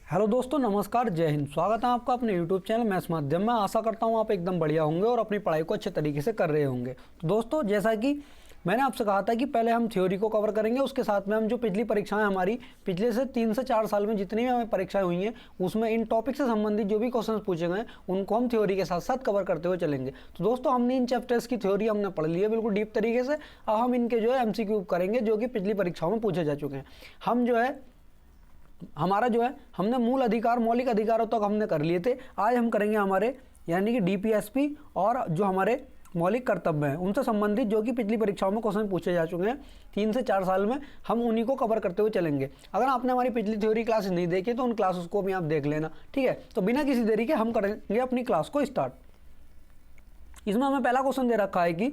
Hello दोस्तों, नमस्कार, जय हिंद। स्वागत है आपका अपने यूट्यूब चैनल मैथ्स माध्यम में। आशा करता हूँ आप एकदम बढ़िया होंगे और अपनी पढ़ाई को अच्छे तरीके से कर रहे होंगे। तो दोस्तों, जैसा कि मैंने आपसे कहा था कि पहले हम थ्योरी को कवर करेंगे, उसके साथ में हम जो पिछली परीक्षाएं हमारी पिछले से 3 से 4 साल में जितनी भी हमें परीक्षाएं हुई हैं उसमें इन टॉपिक से संबंधित जो भी क्वेश्चन पूछे गए उनको हम थ्योरी के साथ साथ कवर करते हुए चलेंगे। तो दोस्तों, हमने इन चैप्टर्स की थ्योरी हमने पढ़ ली है बिल्कुल डीप तरीके से। अब हम इनके जो है MCQ करेंगे जो कि पिछली परीक्षाओं में पूछे जा चुके हैं। हम जो है हमारा जो है हमने मूल अधिकार मौलिक अधिकारों तक हमने कर लिए थे। आज हम करेंगे हमारे यानी कि DPSP और जो हमारे मौलिक कर्तव्य हैं उनसे संबंधित जो कि पिछली परीक्षाओं में क्वेश्चन पूछे जा चुके हैं 3 से 4 साल में। हम उन्हीं को कवर करते हुए चलेंगे। अगर आपने हमारी पिछली थ्योरी क्लासेस नहीं देखी तो उन क्लासेस को भी आप देख लेना, ठीक है। तो बिना किसी देरी के हम करेंगे अपनी क्लास को स्टार्ट। इसमें हमें पहला क्वेश्चन दे रखा है कि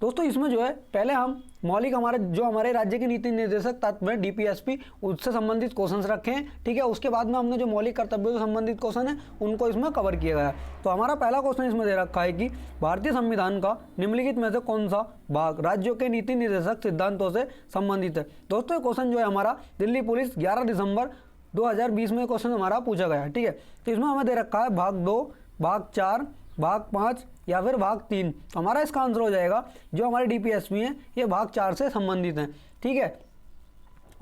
दोस्तों इसमें जो है पहले हम मौलिक हमारे राज्य के नीति निर्देशक तत्व में DPSP उससे संबंधित क्वेश्चंस रखे हैं, ठीक है। उसके बाद में हमने जो मौलिक कर्तव्यों से संबंधित क्वेश्चन है उनको इसमें कवर किया गया। तो हमारा पहला क्वेश्चन इसमें दे रखा है कि भारतीय संविधान का निम्नलिखित में से कौन सा भाग राज्यों के नीति निर्देशक सिद्धांतों से संबंधित है। दोस्तों ये क्वेश्चन जो है हमारा दिल्ली पुलिस 11 दिसंबर 2020 में क्वेश्चन हमारा पूछा गया है, ठीक है। तो इसमें हमें दे रखा है भाग 2, भाग 4, भाग 5 या फिर भाग 3। तो हमारा इसका आंसर हो जाएगा जो हमारे DPSP हैं ये भाग 4 से संबंधित हैं, ठीक है।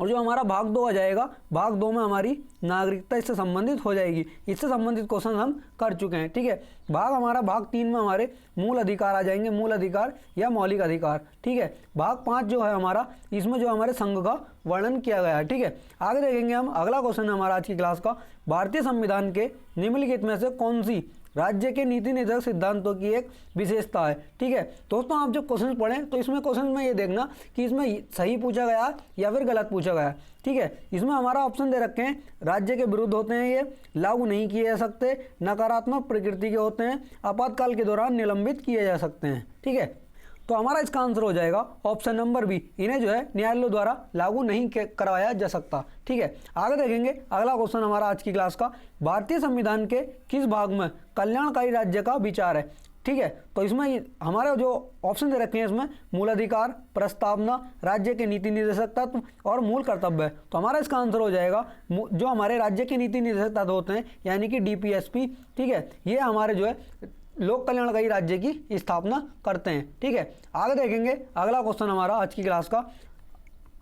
और जो हमारा भाग 2 आ जाएगा, भाग 2 में हमारी नागरिकता इससे संबंधित हो जाएगी। इससे संबंधित क्वेश्चन हम कर चुके हैं, ठीक है। भाग 3 में हमारे मूल अधिकार आ जाएंगे, मूल अधिकार या मौलिक अधिकार, ठीक है। भाग 5 जो है हमारा इसमें जो हमारे संघ का वर्णन किया गया है, ठीक है। आगे देखेंगे हम अगला क्वेश्चन है हमारा आज की क्लास का, भारतीय संविधान के निम्नलिखित में से कौन सी राज्य के नीति निर्देशक सिद्धांतों की एक विशेषता है, ठीक है। दोस्तों आप जब क्वेश्चन पढ़ें तो इसमें क्वेश्चन में ये देखना कि इसमें सही पूछा गया या फिर गलत पूछा गया, ठीक है। इसमें हमारा ऑप्शन दे रखे हैं राज्य के विरुद्ध होते हैं, ये लागू नहीं किए जा सकते, नकारात्मक प्रकृति के होते हैं, आपातकाल के दौरान निलंबित किए जा सकते हैं, ठीक है। तो हमारा इसका आंसर हो जाएगा ऑप्शन नंबर बी, इन्हें जो है न्यायालयों द्वारा लागू नहीं करवाया जा सकता, ठीक है। आगे देखेंगे अगला क्वेश्चन हमारा आज की क्लास का, भारतीय संविधान के किस भाग में कल्याणकारी राज्य का विचार है, ठीक है। तो इसमें हमारे जो ऑप्शन दे रखे हैं इसमें मूल अधिकार, प्रस्तावना, राज्य के नीति निर्देशक तत्व और मूल कर्तव्य है। तो हमारा इसका आंसर हो जाएगा जो हमारे राज्य के नीति निर्देशक तत्व होते हैं यानी कि DPSP, ठीक है। ये हमारे जो है लोक कल्याणकारी राज्य की स्थापना करते हैं, ठीक है। आगे देखेंगे अगला क्वेश्चन हमारा आज की क्लास का,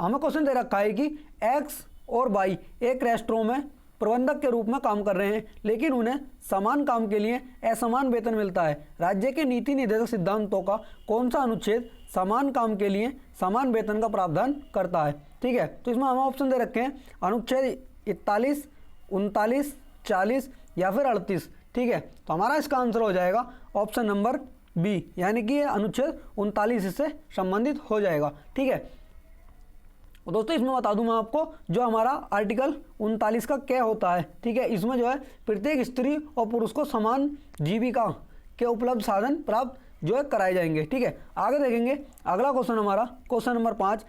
हमें क्वेश्चन दे रखा है कि X और Y एक रेस्टोरों में प्रबंधक के रूप में काम कर रहे हैं लेकिन उन्हें समान काम के लिए असमान वेतन मिलता है। राज्य के नीति निर्देशक सिद्धांतों का कौन सा अनुच्छेद समान काम के लिए समान वेतन का प्रावधान करता है, ठीक है। तो इसमें हमें ऑप्शन दे रखे हैं अनुच्छेद 41, 39, 40 या फिर 38, ठीक है। तो हमारा इसका आंसर हो जाएगा ऑप्शन नंबर बी, यानी कि अनुच्छेद 39 इससे संबंधित हो जाएगा, ठीक है। दोस्तों इसमें बता दूं मैं आपको जो हमारा आर्टिकल 39 का क्या होता है, ठीक है। इसमें जो है प्रत्येक स्त्री और पुरुष को समान जीविका के उपलब्ध साधन प्राप्त जो है कराए जाएंगे, ठीक है। आगे देखेंगे अगला क्वेश्चन हमारा क्वेश्चन नंबर 5,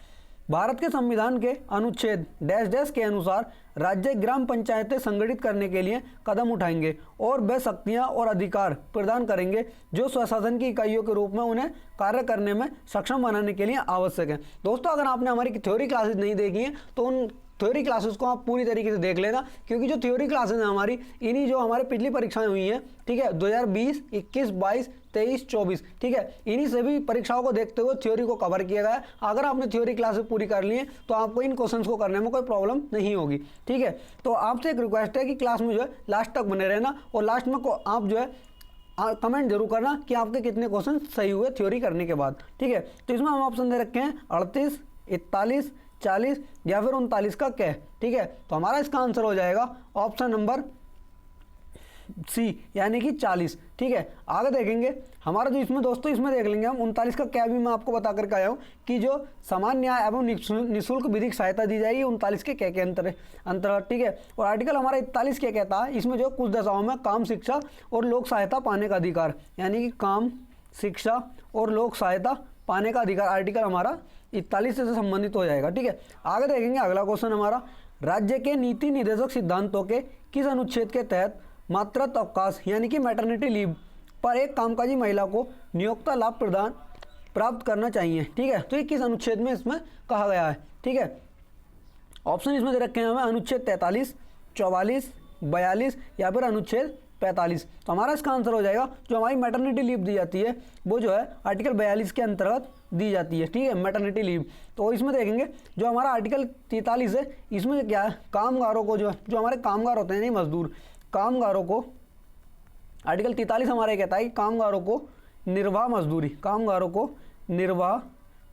भारत के संविधान के अनुच्छेद डैश डैश के अनुसार राज्य ग्राम पंचायतें संगठित करने के लिए कदम उठाएंगे और वे शक्तियां और अधिकार प्रदान करेंगे जो स्वशासन की इकाइयों के रूप में उन्हें कार्य करने में सक्षम बनाने के लिए आवश्यक है। दोस्तों अगर आपने हमारी थ्योरी क्लासेस नहीं देखी हैं तो उन थ्योरी क्लासेस को आप पूरी तरीके से देख लेना, क्योंकि जो थ्योरी क्लासेस हैं हमारी इन्हीं जो हमारे पिछली परीक्षाएं हुई हैं, ठीक है, 2020, 21, 22, 23, 24, ठीक है, इन्हीं सभी परीक्षाओं को देखते हुए थ्योरी को कवर किया गया है। अगर आपने थ्योरी क्लासेस पूरी कर ली है तो आपको इन क्वेश्चंस को करने में कोई प्रॉब्लम नहीं होगी, ठीक है। तो आपसे एक रिक्वेस्ट है कि क्लास में जो है लास्ट तक बने रहना और लास्ट में आप जो है कमेंट जरूर करना कि आपके कितने क्वेश्चन सही हुए थ्योरी करने के बाद, ठीक है। तो इसमें हम ऑप्शन दे रखे हैं 38, 41, 40 या फिर 39 का क्या, ठीक है। तो हमारा इसका आंसर हो जाएगा ऑप्शन नंबर सी, यानी कि 40, ठीक है। आगे देखेंगे हमारा जो इसमें दोस्तों इसमें देख लेंगे हम 39 का क्या भी मैं आपको बता करके आया हूँ कि जो समान न्याय एवं निःशुल्क विधिक सहायता दी जाएगी 39 के क्या क्या अंतर, ठीक है। और आर्टिकल हमारा 41 क्या कहता है, इसमें जो कुछ दशाओं में काम, शिक्षा और लोक सहायता पाने का अधिकार, यानी कि काम, शिक्षा और लोक सहायता पाने का अधिकार आर्टिकल हमारा 41 से संबंधित हो जाएगा, ठीक है। आगे देखेंगे अगला क्वेश्चन हमारा, राज्य के नीति निर्देशक सिद्धांतों के किस अनुच्छेद के तहत मातृत्व अवकाश यानी कि मैटरनिटी लीव पर एक कामकाजी महिला को नियोक्ता लाभ प्राप्त करना चाहिए, ठीक है। तो ये किस अनुच्छेद में इसमें कहा गया है, ठीक है। ऑप्शन इसमें दे रखे हैं हमें अनुच्छेद 43, 44, 42 या फिर अनुच्छेद 45। तो हमारा इसका आंसर हो जाएगा जो हमारी मैटरनिटी लीव दी जाती है वो जो है आर्टिकल 42 के अंतर्गत दी जाती है, ठीक है, मैटरनिटी लीव। तो इसमें देखेंगे जो हमारा आर्टिकल 43 है, इसमें क्या है, कामगारों को जो हमारे कामगार होते हैं, नहीं मजदूर, कामगारों को आर्टिकल 43 हमारे कहता है कि कामगारों को निर्वाह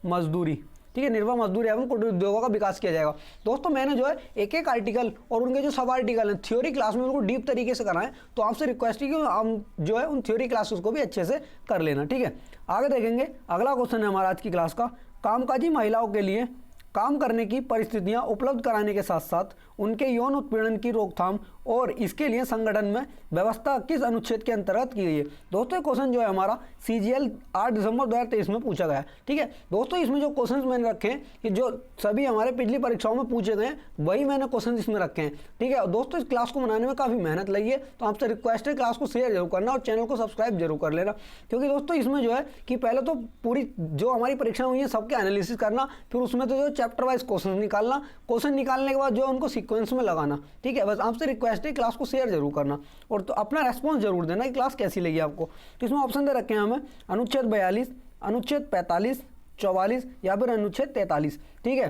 मजदूरी, ठीक है, निर्वाह मजदूरी एवं कुटीर उद्योगों का विकास किया जाएगा। दोस्तों मैंने जो है एक एक आर्टिकल और उनके जो सब आर्टिकल हैं थ्योरी क्लास में बिल्कुल डीप तरीके से कराएं, तो आपसे रिक्वेस्ट है कि हम जो है उन थ्योरी क्लासेस को भी अच्छे से कर लेना, ठीक है। आगे देखेंगे, अगला क्वेश्चन है हमारा आज की क्लास का, कामकाजी महिलाओं के लिए काम करने की परिस्थितियां उपलब्ध कराने के साथ साथ उनके यौन उत्पीड़न की रोकथाम और इसके लिए संगठन में व्यवस्था किस अनुच्छेद के अंतर्गत की गई है। दोस्तों ये क्वेश्चन जो है हमारा CGL 8 दिसंबर 2023 में पूछा गया है, ठीक है। दोस्तों इसमें जो क्वेश्चंस मैंने रखे हैं कि जो सभी हमारे पिछली परीक्षाओं में पूछे गए हैं वही मैंने क्वेश्चन इसमें रखे हैं, ठीक है। दोस्तों इस क्लास को बनाने में काफ़ी मेहनत लगी है, तो आपसे रिक्वेस्ट है क्लास को शेयर जरूर करना और चैनल को सब्सक्राइब जरूर कर लेना, क्योंकि दोस्तों इसमें जो है कि पहले तो पूरी जो हमारी परीक्षा हुई है सबके एनालिसिस करना, फिर उसमें तो जो चैप्टर वाइज क्वेश्चन निकालना, क्वेश्चन निकालने के बाद जो उनको सीक्वेंस में लगाना, ठीक है। बस आपसे रिक्वेस्ट है क्लास को शेयर जरूर करना और तो अपना रेस्पॉन्स जरूर देना कि क्लास कैसी लगी आपको। तो इसमें ऑप्शन दे रखे हैं हमें अनुच्छेद 42, अनुच्छेद 45, 44 या फिर अनुच्छेद 43, ठीक है।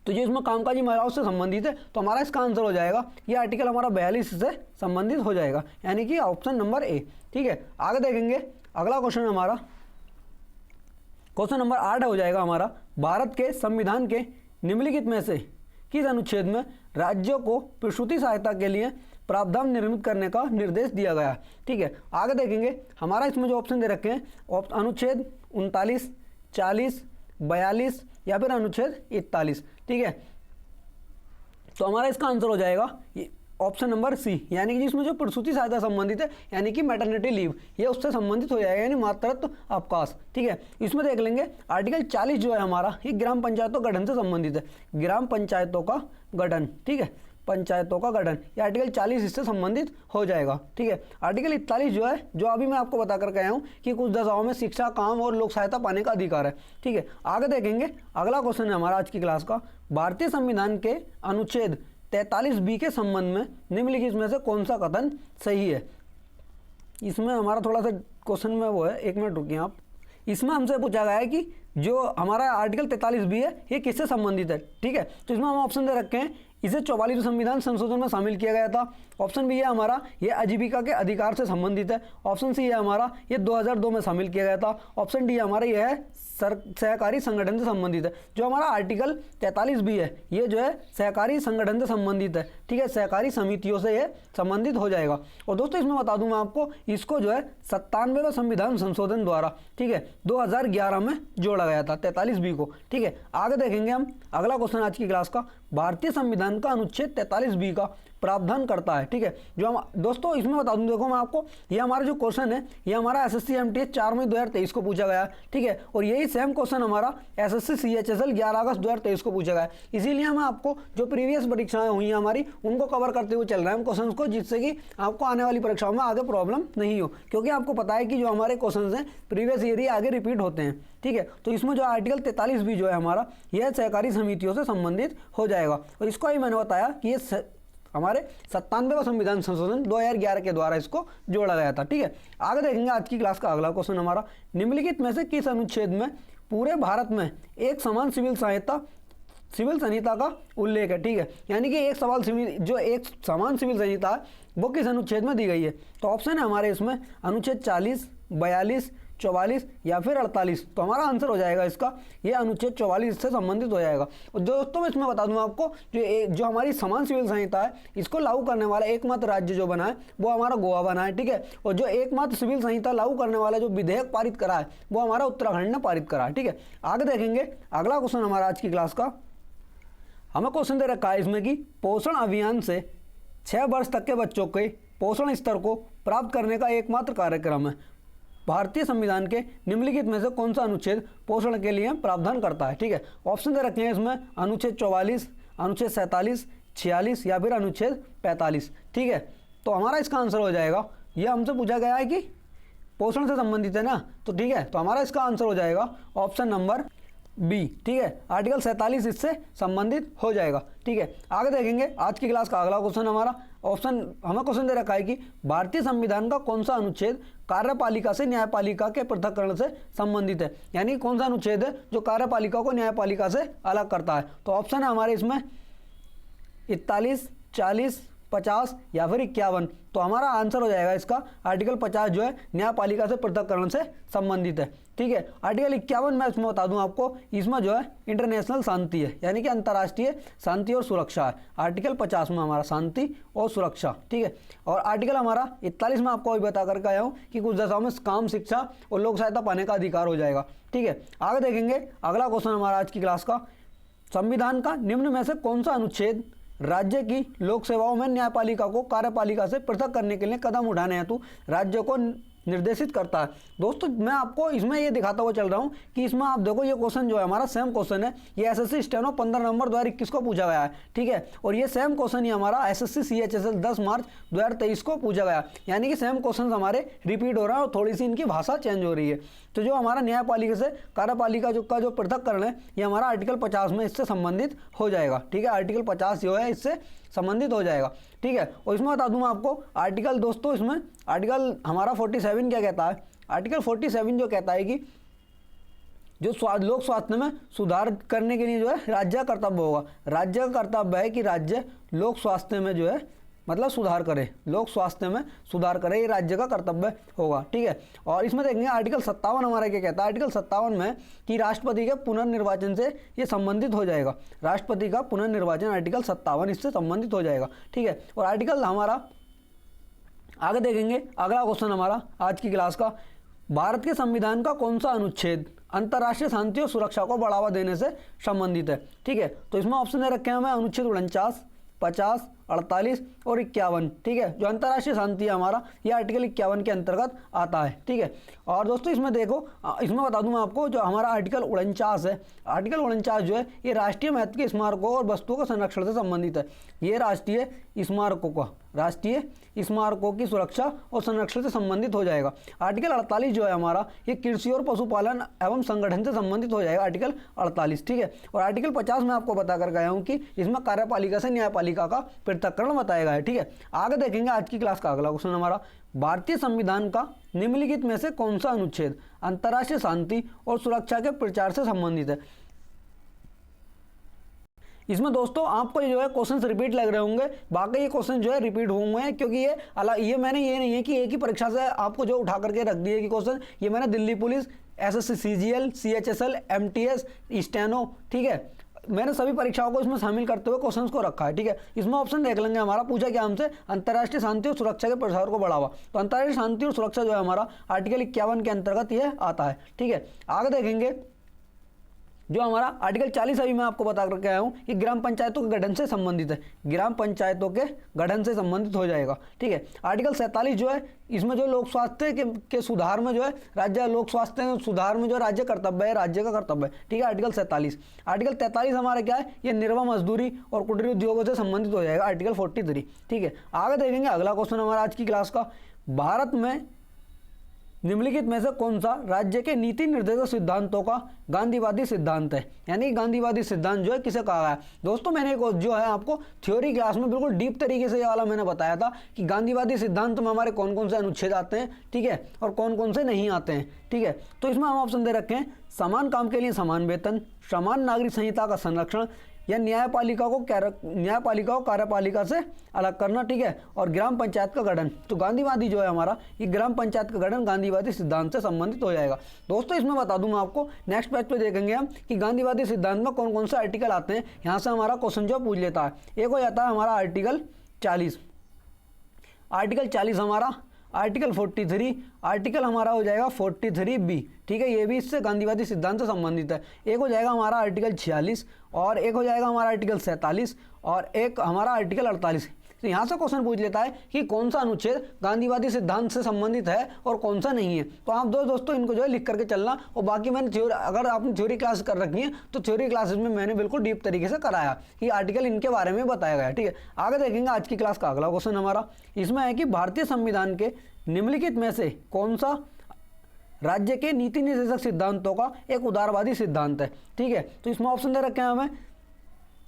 तो ये इसमें कामकाजी महिलाओं से संबंधित है, तो हमारा इसका आंसर हो जाएगा ये आर्टिकल हमारा 42 से संबंधित हो जाएगा, यानी कि ऑप्शन नंबर ए, ठीक है। आगे देखेंगे, अगला क्वेश्चन हमारा क्वेश्चन नंबर 8 हो जाएगा हमारा, भारत के संविधान के निम्नलिखित में से किस अनुच्छेद में राज्यों को प्रसूति सहायता के लिए प्रावधान निर्मित करने का निर्देश दिया गया है, ठीक है। आगे देखेंगे, हमारा इसमें जो ऑप्शन दे रखे हैं अनुच्छेद 39, 40, 42 या फिर अनुच्छेद 41, ठीक है। तो हमारा इसका आंसर हो जाएगा ऑप्शन नंबर सी, यानी कि जिसमें जो प्रसूति सहायता संबंधित है, यानी कि मैटरनिटी लीव, ये उससे संबंधित हो जाएगा, यानी मातृत्व अवकाश, ठीक है। इसमें देख लेंगे आर्टिकल 40 जो है हमारा ये ग्राम पंचायतों गठन से संबंधित है, ग्राम पंचायतों का गठन, ठीक है, पंचायतों का गठन, ये आर्टिकल 40 इससे संबंधित हो जाएगा, ठीक है। आर्टिकल 41 जो है, जो अभी मैं आपको बता करके आया हूँ कि कुछ दशाओं में शिक्षा, काम और लोक सहायता पाने का अधिकार है, ठीक है। आगे देखेंगे, अगला क्वेश्चन है हमारा आज की क्लास का, भारतीय संविधान के अनुच्छेद 43B के संबंध में निम्नलिखित में से कौन सा कथन सही है। इसमें हमारा थोड़ा सा क्वेश्चन में वो है, एक मिनट रुकिए आप। इसमें हमसे पूछा गया है कि जो हमारा आर्टिकल 43B है ये किससे संबंधित है, ठीक है। तो इसमें हम ऑप्शन दे रखे हैं, इसे 44वें संविधान संशोधन में शामिल किया गया था। ऑप्शन बी है हमारा ये आजीविका के अधिकार से संबंधित है। ऑप्शन सी है हमारा ये 2002 में शामिल किया गया था। ऑप्शन डी हमारा ये है सहकारी संगठन से संबंधित है। जो हमारा आर्टिकल 43B है ये जो है सहकारी संगठन से संबंधित है, ठीक है, सहकारी समितियों से ये संबंधित हो जाएगा। और दोस्तों इसमें बता दूं मैं आपको, इसको जो है 97वें संविधान संशोधन द्वारा, ठीक है, 2011 में जोड़ा गया था 43B को, ठीक है। आगे देखेंगे हम, अगला क्वेश्चन आज की क्लास का, भारतीय संविधान का अनुच्छेद 43B का प्रावधान करता है, ठीक है। जो हम दोस्तों इसमें बता दूं, देखो मैं आपको, ये हमारा जो क्वेश्चन है ये हमारा SSC MTS 4 मई 2023 को पूछा गया, ठीक है। और यही सेम क्वेश्चन हमारा SSC CHSL 11 अगस्त 2023 को पूछा गया, इसीलिए मैं आपको जो प्रीवियस परीक्षाएं हुई हैं हमारी उनको कवर करते हुए चल रहे हैं हम क्वेश्चन को, जिससे कि आपको आने वाली परीक्षाओं में आगे प्रॉब्लम नहीं हो, क्योंकि आपको पता है कि जो हमारे क्वेश्चन हैं प्रीवियस ईयर ही आगे रिपीट होते हैं, ठीक है। तो इसमें जो आर्टिकल 43B जो है हमारा यह सहकारी समितियों से संबंधित हो जाएगा। और इसको ही मैंने बताया कि ये हमारे 97वें संविधान संशोधन 2011 के द्वारा इसको जोड़ा गया था, ठीक है। आगे देखेंगे आज की क्लास का अगला क्वेश्चन हमारा, निम्नलिखित में से किस अनुच्छेद में पूरे भारत में एक समान सिविल संहिता का उल्लेख है, ठीक है। यानी कि एक समान सिविल संहिता है वो किस अनुच्छेद में दी गई है। तो ऑप्शन है हमारे इसमें अनुच्छेद 40, 42, 44 या फिर 48। तो हमारा आंसर हो जाएगा इसका ये अनुच्छेद 44 से संबंधित हो जाएगा। और दोस्तों मैं इसमें बता दूं आपको, जो हमारी समान सिविल संहिता है इसको लागू करने वाला एकमात्र राज्य जो बना है वो हमारा गोवा बना है, ठीक है। और जो एकमात्र सिविल संहिता लागू करने वाला जो विधेयक पारित करा है वो हमारा उत्तराखंड ने पारित करा है, ठीक है। आगे देखेंगे, अगला क्वेश्चन हमारा आज की क्लास का, हमें क्वेश्चन दे रखा है इसमें कि पोषण अभियान से 6 वर्ष तक के बच्चों के पोषण स्तर को प्राप्त करने का एकमात्र कार्यक्रम है। भारतीय संविधान के निम्नलिखित में से कौन सा अनुच्छेद पोषण के लिए प्रावधान करता है, ठीक है। ऑप्शन दे रखे हैं इसमें अनुच्छेद 44, अनुच्छेद 47, 46 या फिर अनुच्छेद 45, ठीक है। तो हमारा इसका आंसर हो जाएगा, यह हमसे पूछा गया है कि पोषण से संबंधित है ना, तो ठीक है, तो हमारा इसका आंसर हो जाएगा ऑप्शन नंबर बी, ठीक है। आर्टिकल 47 इससे संबंधित हो जाएगा, ठीक है। आगे देखेंगे आज की क्लास का अगला क्वेश्चन हमारा। ऑप्शन हमें क्वेश्चन दे रखा है कि भारतीय संविधान का कौन सा अनुच्छेद कार्यपालिका से न्यायपालिका के पृथक्करण से संबंधित है, यानी कौन सा अनुच्छेद है जो कार्यपालिका को न्यायपालिका से अलग करता है। तो ऑप्शन है हमारे इसमें 41, 40, 50 या फिर 51। तो हमारा आंसर हो जाएगा इसका आर्टिकल 50 जो है न्यायपालिका से पृथक्करण से संबंधित है, ठीक है। आर्टिकल 51 मैं इसमें बता दूं आपको, इसमें जो है इंटरनेशनल शांति है, यानी कि अंतर्राष्ट्रीय शांति और सुरक्षा है। आर्टिकल 50 में हमारा शांति और सुरक्षा, ठीक है। और आर्टिकल हमारा 41 में आपको अभी बता करके आया हूँ कि कुछ दशाओं में काम, शिक्षा और लोक सहायता पाने का अधिकार हो जाएगा, ठीक है। आगे देखेंगे अगला क्वेश्चन हमारा आज की क्लास का, संविधान का निम्न में से कौन सा अनुच्छेद राज्य की लोक सेवाओं में न्यायपालिका को कार्यपालिका से पृथक करने के लिए कदम उठाने हेतु राज्य को निर्देशित करता है। दोस्तों मैं आपको इसमें ये दिखाता हुआ चल रहा हूँ कि इसमें आप देखो ये क्वेश्चन जो है हमारा सेम क्वेश्चन है, ये एसएससी स्टेनो 15 नवंबर 2021 को पूछा गया है, ठीक है। और ये सेम क्वेश्चन ही हमारा एसएससी सीएचएसएल 10 मार्च 2023 को पूछा गया, यानी कि सेम क्वेश्चन हमारे रिपीट हो रहा है और थोड़ी सी इनकी भाषा चेंज हो रही है। तो जो हमारा न्यायपालिका से कार्यपालिका जो पृथक्करण है ये हमारा आर्टिकल 50 में इससे संबंधित हो जाएगा, ठीक है। आर्टिकल 50 जो है इससे संबंधित हो जाएगा, ठीक है। और इसमें बता दूं मैं आपको आर्टिकल, दोस्तों इसमें आर्टिकल हमारा 47 क्या कहता है, आर्टिकल 47 जो कहता है कि जो लोक स्वास्थ्य में सुधार करने के लिए जो है राज्य का कर्तव्य होगा। राज्य का कर्तव्य है कि राज्य लोक स्वास्थ्य में जो है मतलब सुधार करे, लोक स्वास्थ्य में सुधार करे, ये राज्य का कर्तव्य होगा, ठीक है। और इसमें देखेंगे आर्टिकल 57 हमारा क्या कहता है, आर्टिकल 57 में कि राष्ट्रपति के पुनर्निर्वाचन से ये संबंधित हो जाएगा। राष्ट्रपति का पुनर्निर्वाचन आर्टिकल 57 इससे संबंधित हो जाएगा, ठीक है। और आर्टिकल हमारा आगे देखेंगे अगला क्वेश्चन हमारा आज की क्लास का, भारत के संविधान का कौन सा अनुच्छेद अंतर्राष्ट्रीय शांति और सुरक्षा को बढ़ावा देने से संबंधित है, ठीक है। तो इसमें ऑप्शन दे रखे हैं हमें अनुच्छेद 49, 50, 48 और 51, ठीक है। जो अंतर्राष्ट्रीय शांति है हमारा ये आर्टिकल 51 के अंतर्गत आता है, ठीक है। और दोस्तों इसमें देखो, इसमें बता दूं मैं आपको जो हमारा आर्टिकल 49 है, आर्टिकल 49 जो है ये राष्ट्रीय महत्व के स्मारकों और वस्तुओं के संरक्षण से संबंधित है। ये राष्ट्रीय स्मारकों की सुरक्षा और संरक्षण से संबंधित हो जाएगा। आर्टिकल 48 जो है हमारा ये कृषि और पशुपालन एवं संगठन से संबंधित हो जाएगा, आर्टिकल 48, ठीक है। और आर्टिकल 50 में आपको बता कर गया हूँ कि इसमें कार्यपालिका से न्यायपालिका का पृथक्करण बताया गया है, ठीक है। आगे देखेंगे आज की क्लास का अगला क्वेश्चन हमारा, भारतीय संविधान का निम्नलिखित में से कौन सा अनुच्छेद अंतर्राष्ट्रीय शांति और सुरक्षा के प्रचार से संबंधित है। इसमें दोस्तों आपको जो है क्वेश्चन रिपीट लग रहे होंगे, बाकी ये क्वेश्चन जो है रिपीट हुए हैं क्योंकि ये अलग, ये मैंने ये नहीं है कि एक ही परीक्षा से आपको जो उठा करके रख दिए कि क्वेश्चन, ये मैंने Delhi police, SSC CGL, CHSL, MTS, steno, ठीक है, मैंने सभी परीक्षाओं को इसमें शामिल करते हुए क्वेश्चंस को रखा है, ठीक है। इसमें ऑप्शन देख लेंगे हमारा, पूछा क्या हमसे, अंतर्राष्ट्रीय शांति और सुरक्षा के प्रसार को बढ़ावा। तो अंतर्राष्ट्रीय शांति और सुरक्षा जो है हमारा आर्टिकल 51 के अंतर्गत यह आता है, ठीक है। आगे देखेंगे जो हमारा आर्टिकल 40 अभी मैं आपको बता करके आया हूँ कि ग्राम पंचायतों के गठन से संबंधित है, ग्राम पंचायतों के गठन से संबंधित हो जाएगा, ठीक है। आर्टिकल 47 जो है इसमें जो लोक स्वास्थ्य के सुधार में जो है राज्य, लोक स्वास्थ्य सुधार में जो राज्य कर्तव्य है, राज्य का कर्तव्य है, ठीक है। आर्टिकल 47, आर्टिकल 43 हमारा क्या है, ये निर्वाह मजदूरी और कुटीर उद्योगों से संबंधित हो जाएगा, आर्टिकल 43, ठीक है। आगे देखेंगे अगला क्वेश्चन हमारा आज की क्लास का, भारत में निम्नलिखित में से कौन सा राज्य के नीति निर्देशक सिद्धांतों का गांधीवादी सिद्धांत है, यानी गांधीवादी सिद्धांत जो है किसे कहा है। दोस्तों मैंने जो है आपको थ्योरी क्लास में बिल्कुल डीप तरीके से ये वाला मैंने बताया था कि गांधीवादी सिद्धांत में हमारे कौन कौन से अनुच्छेद आते हैं, ठीक है, और कौन कौन से नहीं आते हैं, ठीक है। तो इसमें हम ऑप्शन दे रखे हैं, समान काम के लिए समान वेतन, समान नागरिक संहिता का संरक्षण, या न्यायपालिका को कार्यपालिका से अलग करना, ठीक है, और ग्राम पंचायत का गठन। तो गांधीवादी जो है हमारा ये ग्राम पंचायत का गठन गांधीवादी सिद्धांत से संबंधित हो जाएगा। दोस्तों इसमें बता दूं मैं आपको, नेक्स्ट पेज पे देखेंगे हम कि गांधीवादी सिद्धांत में कौन कौन से आर्टिकल आते हैं, यहाँ से हमारा क्वेश्चन जो पूछ लेता है। एक हो जाता है हमारा आर्टिकल 40, आर्टिकल 40 हमारा आर्टिकल 43, आर्टिकल हमारा हो जाएगा 43B, ठीक है, ये भी इससे गांधीवादी सिद्धांत से संबंधित है। एक हो जाएगा हमारा आर्टिकल 46 और एक हो जाएगा हमारा आर्टिकल 47 और एक हमारा आर्टिकल 48। तो यहाँ से क्वेश्चन पूछ लेता है कि कौन सा अनुच्छेद गांधीवादी सिद्धांत से संबंधित है और कौन सा नहीं है। तो आप दोस्तों इनको जो है लिख करके चलना। और बाकी मैंने थ्योरी, अगर आपने थ्योरी क्लास कर रखी है तो थ्योरी क्लासेस में मैंने बिल्कुल डीप तरीके से कराया कि आर्टिकल इनके बारे में बताया गया है, ठीक है। आगे देखेंगे आज की क्लास का अगला क्वेश्चन हमारा, इसमें है कि भारतीय संविधान के निम्नलिखित में से कौन सा राज्य के नीति निर्देशक सिद्धांतों का एक उदारवादी सिद्धांत है। ठीक है, तो इसमें ऑप्शन दे रखे हैं हमें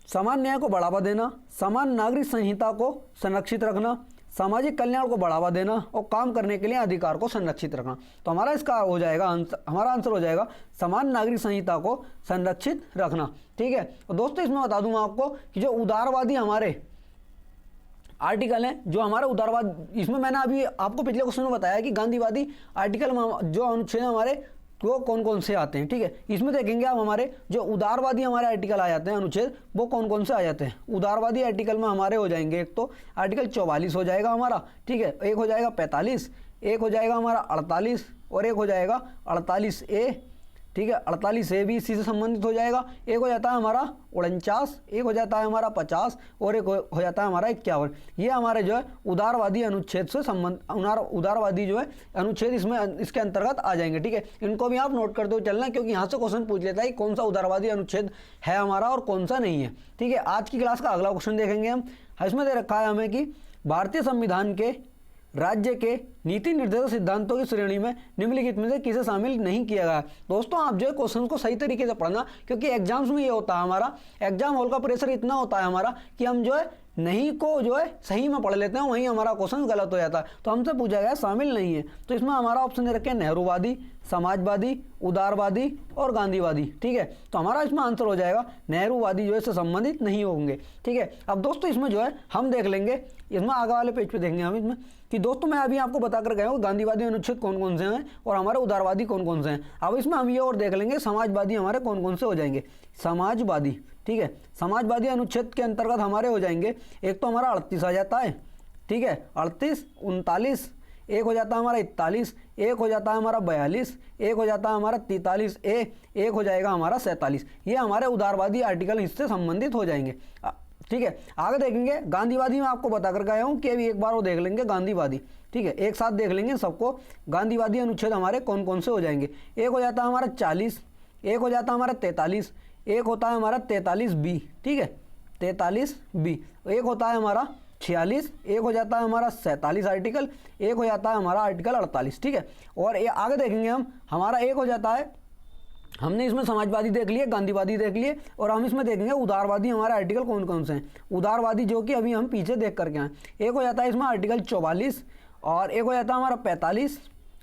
समान न्याय को बढ़ावा देना, समान नागरिक संहिता को संरक्षित रखना, सामाजिक कल्याण को बढ़ावा देना और काम करने के लिए अधिकार को संरक्षित रखना। तो हमारा इसका हो जाएगा हमारा आंसर हो जाएगा समान नागरिक संहिता को संरक्षित रखना। ठीक है, और दोस्तों इसमें बता दूं मैं आपको कि जो उदारवादी हमारे आर्टिकल हैं, जो हमारा उदारवाद, इसमें मैंने अभी आपको पिछले क्वेश्चन में बताया कि गांधीवादी आर्टिकल जो अनुच्छेद हमारे वो कौन कौन से आते हैं। ठीक है, इसमें देखेंगे आप हमारे जो उदारवादी हमारे आर्टिकल आ जाते हैं अनुच्छेद, वो कौन कौन से आ जाते हैं। उदारवादी आर्टिकल में हमारे हो जाएंगे एक तो आर्टिकल 44 हो जाएगा हमारा। ठीक है, एक हो जाएगा 45, एक हो जाएगा हमारा 48 और एक हो जाएगा 48A। ठीक है, 48A भी इसी से संबंधित हो जाएगा। एक हो जाता है हमारा 49, एक हो जाता है हमारा 50 और एक हो जाता है हमारा 51। ये हमारे जो है उदारवादी अनुच्छेद से उदारवादी जो है अनुच्छेद इसमें इसके अंतर्गत आ जाएंगे। ठीक है, इनको भी आप नोट करते हुए चलना, क्योंकि यहाँ से क्वेश्चन पूछ लेता है कौन सा उदारवादी अनुच्छेद है हमारा और कौन सा नहीं है। ठीक है, आज की क्लास का अगला क्वेश्चन देखेंगे हम। इसमें दे रखा है हमें कि भारतीय संविधान के राज्य के नीति निर्देशक सिद्धांतों की श्रेणी में निम्नलिखित में से किसे शामिल नहीं किया गया। दोस्तों आप जो है क्वेश्चन को सही तरीके से पढ़ना, क्योंकि एग्जाम्स में ये होता है हमारा एग्जाम हॉल का प्रेशर इतना होता है हमारा कि हम जो है नहीं को जो है सही में पढ़ लेते हैं, वहीं हमारा क्वेश्चन गलत हो जाता है। तो हमसे पूछा गया शामिल नहीं है, तो इसमें हमारा ऑप्शन दे रखे हैं नेहरूवादी, समाजवादी, उदारवादी और गांधीवादी। ठीक है, तो हमारा इसमें आंसर हो जाएगा नेहरूवादी जो है इससे संबंधित नहीं होंगे। ठीक है, अब दोस्तों इसमें जो है हम देख लेंगे, इसमें आगे वाले पेज पे देखेंगे हम इसमें कि दोस्तों मैं अभी आपको बता कर गया हूँ गांधीवादी अनुच्छेद कौन कौन से हैं और हमारे उदारवादी कौन कौन से हैं। अब इसमें हम ये और देख लेंगे समाजवादी हमारे कौन कौन से हो जाएंगे। समाजवादी, ठीक है, समाजवादी अनुच्छेद के अंतर्गत हमारे हो जाएंगे, एक तो हमारा 38 आ जाता है। ठीक है, 38, 39, एक हो जाता है हमारा 41, एक हो जाता है हमारा 42, एक हो जाता है हमारा 43A, एक हो जाएगा हमारा 47। ये हमारे उदारवादी आर्टिकल इससे संबंधित हो जाएंगे। ठीक है, आगे देखेंगे गांधीवादी में आपको बता कर गया हूँ कि अभी एक बार वो देख लेंगे गांधीवादी। ठीक है, एक साथ देख लेंगे सबको, गांधीवादी अनुच्छेद हमारे कौन कौन से हो जाएंगे। एक हो जाता है हमारा 40, एक हो जाता है हमारा 43, एक होता है हमारा 43B। ठीक है, 43B, एक होता है हमारा 46, एक हो जाता है हमारा 47 आर्टिकल, एक हो जाता है हमारा आर्टिकल 48। ठीक है, और ये आगे देखेंगे हम, हमारा एक हो जाता है, हमने इसमें समाजवादी देख लिए, गांधीवादी देख लिए, और हम इसमें देखेंगे उदारवादी हमारे आर्टिकल कौन कौन से हैं। उदारवादी जो कि अभी हम पीछे देख करके आए, एक हो जाता है इसमें आर्टिकल 44 और एक हो जाता है हमारा 45,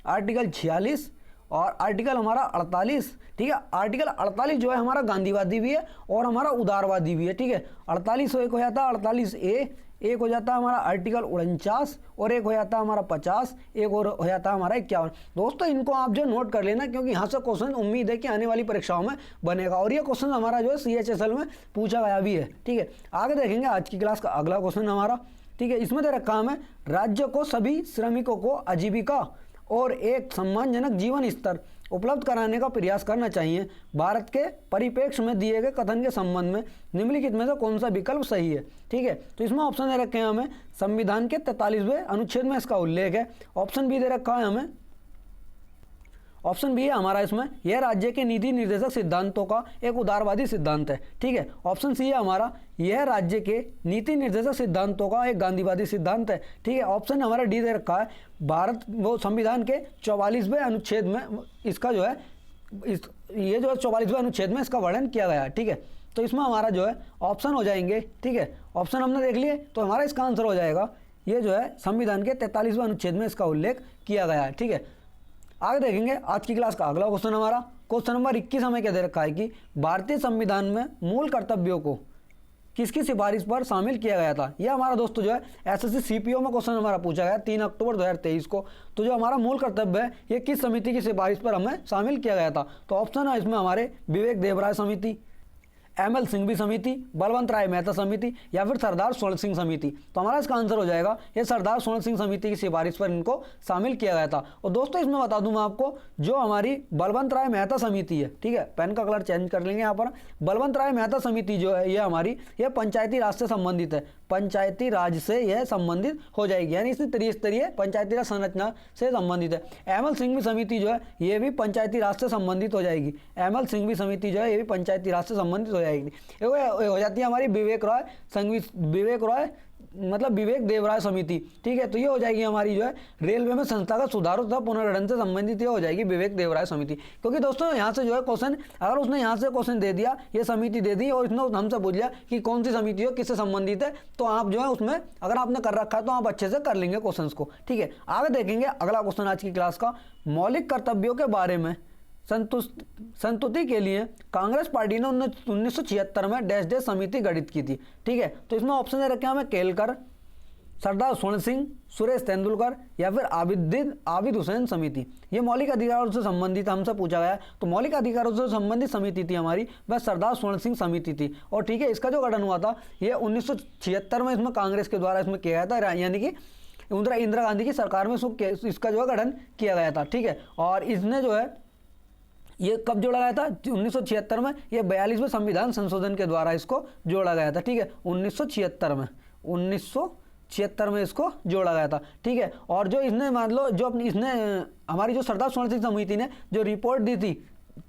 आर्टिकल 46 और आर्टिकल हमारा 48। ठीक है, आर्टिकल 48 जो है हमारा गांधीवादी भी है और हमारा उदारवादी भी है। ठीक है, 48 एक हो जाता है 48A, एक हो जाता है हमारा आर्टिकल 49 और एक हो जाता है हमारा 50, एक और हो जाता है हमारा 51। दोस्तों इनको आप जो नोट कर लेना, क्योंकि यहाँ से क्वेश्चन उम्मीद है कि आने वाली परीक्षाओं में बनेगा और ये क्वेश्चन हमारा जो है CHSL में पूछा गया भी है। ठीक है, आगे देखेंगे आज की क्लास का अगला क्वेश्चन हमारा। ठीक है, इसमें दे रखा हमें राज्य को सभी श्रमिकों को आजीविका और एक सम्मानजनक जीवन स्तर उपलब्ध कराने का प्रयास करना चाहिए। भारत के परिप्रेक्ष्य में दिए गए कथन के संबंध में निम्नलिखित में से कौन सा विकल्प सही है। ठीक है, तो इसमें ऑप्शन दे रखे हैं हमें संविधान के 43वें अनुच्छेद में इसका उल्लेख है। ऑप्शन बी दे रखा है हमें, ऑप्शन बी है हमारा इसमें, यह राज्य के नीति निर्देशक सिद्धांतों का एक उदारवादी सिद्धांत है। ठीक है, ऑप्शन सी है हमारा, यह राज्य के नीति निर्देशक सिद्धांतों का एक गांधीवादी सिद्धांत है। ठीक है, ऑप्शन हमारा डी दे रखा है, भारत वो संविधान के 44वें अनुच्छेद में इसका जो है ये जो है 44वें अनुच्छेद में इसका वर्णन किया गया है। ठीक है, तो इसमें हमारा जो है ऑप्शन हो जाएंगे। ठीक है, ऑप्शन हमने देख लिए, तो हमारा इसका आंसर हो जाएगा ये जो है संविधान के 43वें अनुच्छेद में इसका उल्लेख किया गया है। ठीक है, आगे देखेंगे आज की क्लास का अगला क्वेश्चन हमारा, क्वेश्चन नंबर 21 हमें क्या दे रखा है कि भारतीय संविधान में मूल कर्तव्यों को किसकी सिफारिश पर शामिल किया गया था। यह हमारा दोस्तों जो है SSC CPO में क्वेश्चन हमारा पूछा गया 3 अक्टूबर 2023 को। तो जो हमारा मूल कर्तव्य है ये किस समिति की सिफारिश पर हमें शामिल किया गया था। तो ऑप्शन है इसमें हमारे विवेक देवराय समिति, ML सिंघवी समिति, बलवंत राय मेहता समिति या फिर सरदार स्वर्ण सिंह समिति। तो हमारा इसका आंसर हो जाएगा ये सरदार स्वर्ण सिंह समिति की सिफारिश पर इनको शामिल किया गया था। और दोस्तों इसमें बता दूं मैं आपको, जो हमारी बलवंत राय मेहता समिति है, ठीक है, पेन का कलर चेंज कर लेंगे यहाँ पर, बलवंत राय मेहता समिति जो है ये हमारी ये पंचायती राज से संबंधित है, पंचायती राज से यह संबंधित हो जाएगी, यानी इसमें त्रिस्तरीय पंचायती राज संरचना से संबंधित है। ML सिंघवी समिति जो है ये भी पंचायती राज से संबंधित हो जाएगी, ML सिंघवी समिति जो है ये भी पंचायती राज से संबंधित हो जाएगी। हो जाती है हमारी विवेक रॉय मतलब विवेक देवराय समिति, ठीक है। तो ये हो जाएगी हमारी जो है रेलवे में संस्थागत सुधारों तथा पुनर्गठन से संबंधित, ये हो जाएगी विवेक देवराय समिति। क्योंकि दोस्तों यहाँ से जो है क्वेश्चन, अगर उसने यहाँ से क्वेश्चन दे दिया, ये समिति दे दी और इसने हमसे पूछ लिया कि कौन सी समिति हो, किससे संबंधित है, तो आप जो है उसमें अगर आपने कर रखा है तो आप अच्छे से कर लेंगे क्वेश्चन को, ठीक है। आगे देखेंगे अगला क्वेश्चन आज की क्लास का, मौलिक कर्तव्यों के बारे में संतुष्टि के लिए कांग्रेस पार्टी ने 1976 में डैश डैश समिति गठित की थी, ठीक है। तो इसमें ऑप्शन दे रखे हैं हमें केलकर, सरदार स्वर्ण सिंह, सुरेश तेंदुलकर या फिर आबिद हुसैन समिति। ये मौलिक अधिकारों से संबंधित हमसे पूछा गया, तो मौलिक अधिकारों से संबंधित समिति थी हमारी, वह सरदार स्वर्ण सिंह समिति थी। और ठीक है, इसका जो गठन हुआ था ये 1976 में इसमें कांग्रेस के द्वारा इसमें किया गया था, यानी कि इंदिरा गांधी की सरकार में इसका जो है गठन किया गया था, ठीक है। और इसने जो है ये कब जोड़ा गया था, 1976 में, ये 42वें संविधान संशोधन के द्वारा इसको जोड़ा गया था, ठीक है। 1976 में इसको जोड़ा गया था, ठीक है। और जो इसने मान लो जो अपनी इसने हमारी जो सरदार स्वर्ण सिंह समिति ने जो रिपोर्ट दी थी,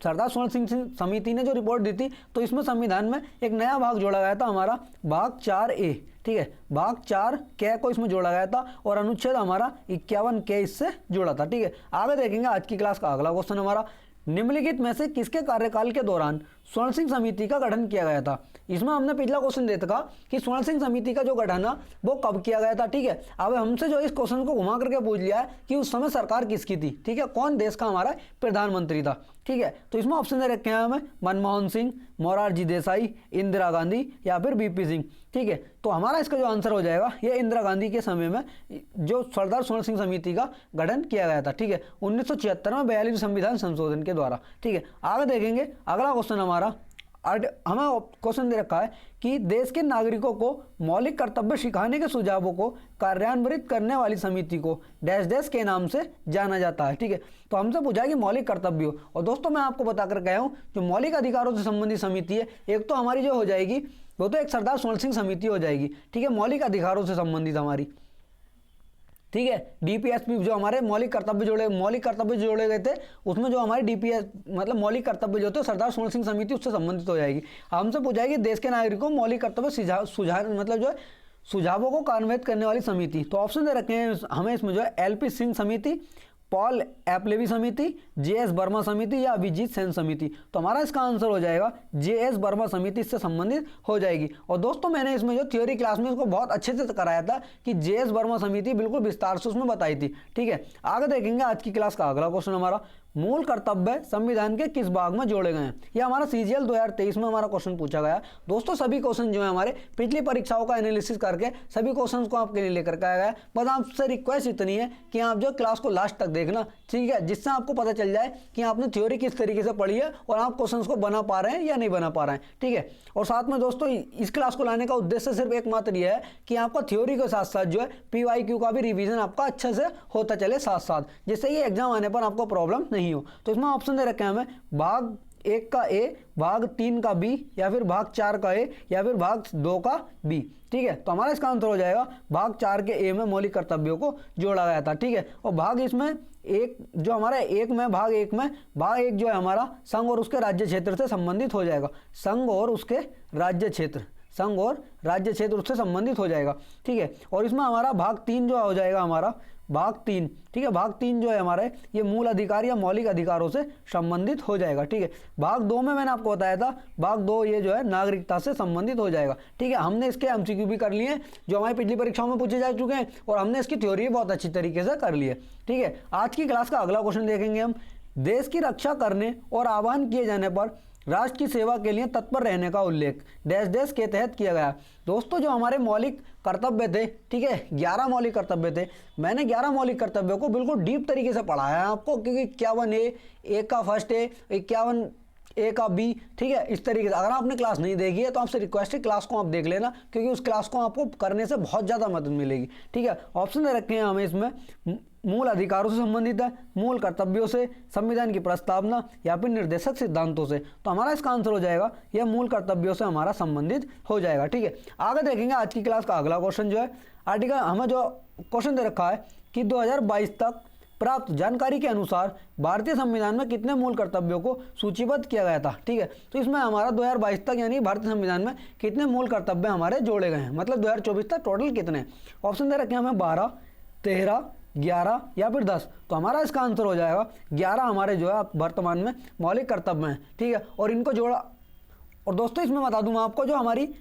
सरदार स्वर्ण सिंह समिति ने जो रिपोर्ट दी थी, तो इसमें संविधान में एक नया भाग जोड़ा गया था हमारा भाग 4A, ठीक है। भाग 4 कै को इसमें जोड़ा गया था और अनुच्छेद हमारा 51 कै इससे जोड़ा था, ठीक है। आगे देखेंगे आज की क्लास का अगला क्वेश्चन हमारा, निम्नलिखित में से किसके कार्यकाल के दौरान स्वर्ण सिंह समिति का गठन किया गया था। इसमें हमने पिछला क्वेश्चन देता था कि स्वर्ण सिंह समिति का जो गठन है वो कब किया गया था, ठीक है। अब हमसे जो इस क्वेश्चन को घुमा करके पूछ लिया है कि उस समय सरकार किसकी थी, ठीक है, कौन देश का हमारा प्रधानमंत्री था, ठीक है। तो इसमें ऑप्शन दे रखे हैं हमें मनमोहन सिंह, मोरारजी देसाई, इंदिरा गांधी या फिर बीपी सिंह, ठीक है। तो हमारा इसका जो आंसर हो जाएगा ये इंदिरा गांधी के समय में जो सरदार स्वर्ण सिंह समिति का गठन किया गया था, ठीक है, 1976 में 42वें संविधान संशोधन के द्वारा, ठीक है। आगे देखेंगे अगला क्वेश्चन हमारा, हमें क्वेश्चन दे रखा है कि देश के नागरिकों को मौलिक कर्तव्य सिखाने के सुझावों को कार्यान्वित करने वाली समिति को डैश डैश के नाम से जाना जाता है, ठीक है। तो हमसे पूछा है कि मौलिक कर्तव्यों, और दोस्तों मैं आपको बताकर गया हूँ जो मौलिक अधिकारों से संबंधित समिति है, एक तो हमारी जो हो जाएगी वो तो एक सरदार स्वर्ण सिंह समिति हो जाएगी, ठीक है, मौलिक अधिकारों से संबंधित हमारी, ठीक है। डीपीएसपी जो हमारे मौलिक कर्तव्य जोड़े गए थे, उसमें जो हमारे डीपीएस मतलब मौलिक कर्तव्य जो थे सरदार स्वर्ण सिंह समिति उससे संबंधित हो जाएगी। हमसे पूछा है कि देश के नागरिकों को मौलिक कर्तव्य मतलब जो है सुझावों को कार्यान्वित करने वाली समिति, तो ऑप्शन दे रखे हैं हमें इसमें जो है एलपी सिंह समिति, पॉल एप्लेवी समिति, जेएस वर्मा समिति या अभिजीत सेन समिति। तो हमारा इसका आंसर हो जाएगा जेएस वर्मा समिति इससे संबंधित हो जाएगी। और दोस्तों मैंने इसमें जो थ्योरी क्लास में इसको बहुत अच्छे से कराया था कि जेएस वर्मा समिति बिल्कुल विस्तार से उसमें बताई थी, ठीक है। आगे देखेंगे आज की क्लास का अगला क्वेश्चन हमारा, मूल कर्तव्य संविधान के किस भाग में जोड़े गए हैं। यह हमारा सीजीएल 2023 में हमारा क्वेश्चन पूछा गया। दोस्तों सभी क्वेश्चन जो है हमारे पिछली परीक्षाओं का एनालिसिस करके सभी क्वेश्चंस को आपके लिए लेकर के आया गया है। बस आपसे रिक्वेस्ट इतनी है कि आप जो क्लास को लास्ट तक देखना, ठीक है, जिससे आपको पता चल जाए कि आपने थ्योरी किस तरीके से पढ़ी है और आप क्वेश्चन को बना पा रहे हैं या नहीं बना पा रहे हैं, ठीक है। और साथ में दोस्तों इस क्लास को लाने का उद्देश्य सिर्फ एकमात्र यह है कि आपका थ्योरी के साथ साथ जो है PYQ का भी रिविजन आपका अच्छे से होता चले साथ साथ, जिससे ये एग्जाम आने पर आपको प्रॉब्लम नहीं हो। तो इसमें ऑप्शन दे रखे हैं हमें भाग 1 का A, भाग 3 का B या फिर भाग 4 का A या फिर भाग 2 का B, ठीक है। तो हमारा इसका आंसर हो जाएगा भाग 4 के A में मौलिक कर्तव्यों को जोड़ा गया था, ठीक है। और भाग इसमें एक जो हमारा भाग एक जो है हमारा संघ और उसके राज्य क्षेत्र से संबंधित हो जाएगा, संघ और राज्य क्षेत्र उससे संबंधित हो जाएगा, ठीक है। और इसमें हमारा भाग 3 जो हो जाएगा हमारा भाग 3, ठीक है, भाग 3 जो है हमारे ये मूल अधिकार या मौलिक अधिकारों से संबंधित हो जाएगा, ठीक है। भाग 2 में मैंने आपको बताया था भाग 2 ये जो है नागरिकता से संबंधित हो जाएगा, ठीक है। हमने इसके एमसीक्यू भी कर लिए हैं जो हमारी पिछली परीक्षाओं में पूछे जा चुके हैं और हमने इसकी थ्योरी बहुत अच्छी तरीके से कर ली है, ठीक है। आज की क्लास का अगला क्वेश्चन देखेंगे हम, देश की रक्षा करने और आह्वान किए जाने पर राष्ट्र की सेवा के लिए तत्पर रहने का उल्लेख डैश डैश के तहत किया गया। दोस्तों जो हमारे मौलिक कर्तव्य थे, ठीक है, 11 मौलिक कर्तव्य थे। मैंने 11 मौलिक कर्तव्यों को बिल्कुल डीप तरीके से पढ़ाया है आपको, क्योंकि 51A का फर्स्ट A, 51A का B, ठीक है, इस तरीके से। अगर आपने क्लास नहीं देखी है तो आपसे रिक्वेस्ट है क्लास को आप देख लेना, क्योंकि उस क्लास को आपको करने से बहुत ज़्यादा मदद मिलेगी, ठीक है। ऑप्शन दे रखे हैं हमें इसमें मूल अधिकारों से संबंधित है, मूल कर्तव्यों से, संविधान की प्रस्तावना या फिर निर्देशक सिद्धांतों से। तो हमारा इसका आंसर हो जाएगा यह मूल कर्तव्यों से हमारा संबंधित हो जाएगा, ठीक है। आगे देखेंगे आज की क्लास का अगला क्वेश्चन जो है आर्टिकल, हमें जो क्वेश्चन दे रखा है कि 2022 तक प्राप्त जानकारी के अनुसार भारतीय संविधान में कितने मूल कर्तव्यों को सूचीबद्ध किया गया था। ठीक है, तो इसमें हमारा 2022 तक यानी भारतीय संविधान में कितने मूल कर्तव्य हमारे जोड़े गए हैं, मतलब 2024 तक टोटल कितने। ऑप्शन दे रखे हैं हमें 12, 13, 11 या फिर 10। तो हमारा इसका आंसर हो जाएगा 11 हमारे जो है वर्तमान में मौलिक कर्तव्य हैं। ठीक है, और इनको जोड़ा। और दोस्तों इसमें बता दूं मैं आपको, जो हमारी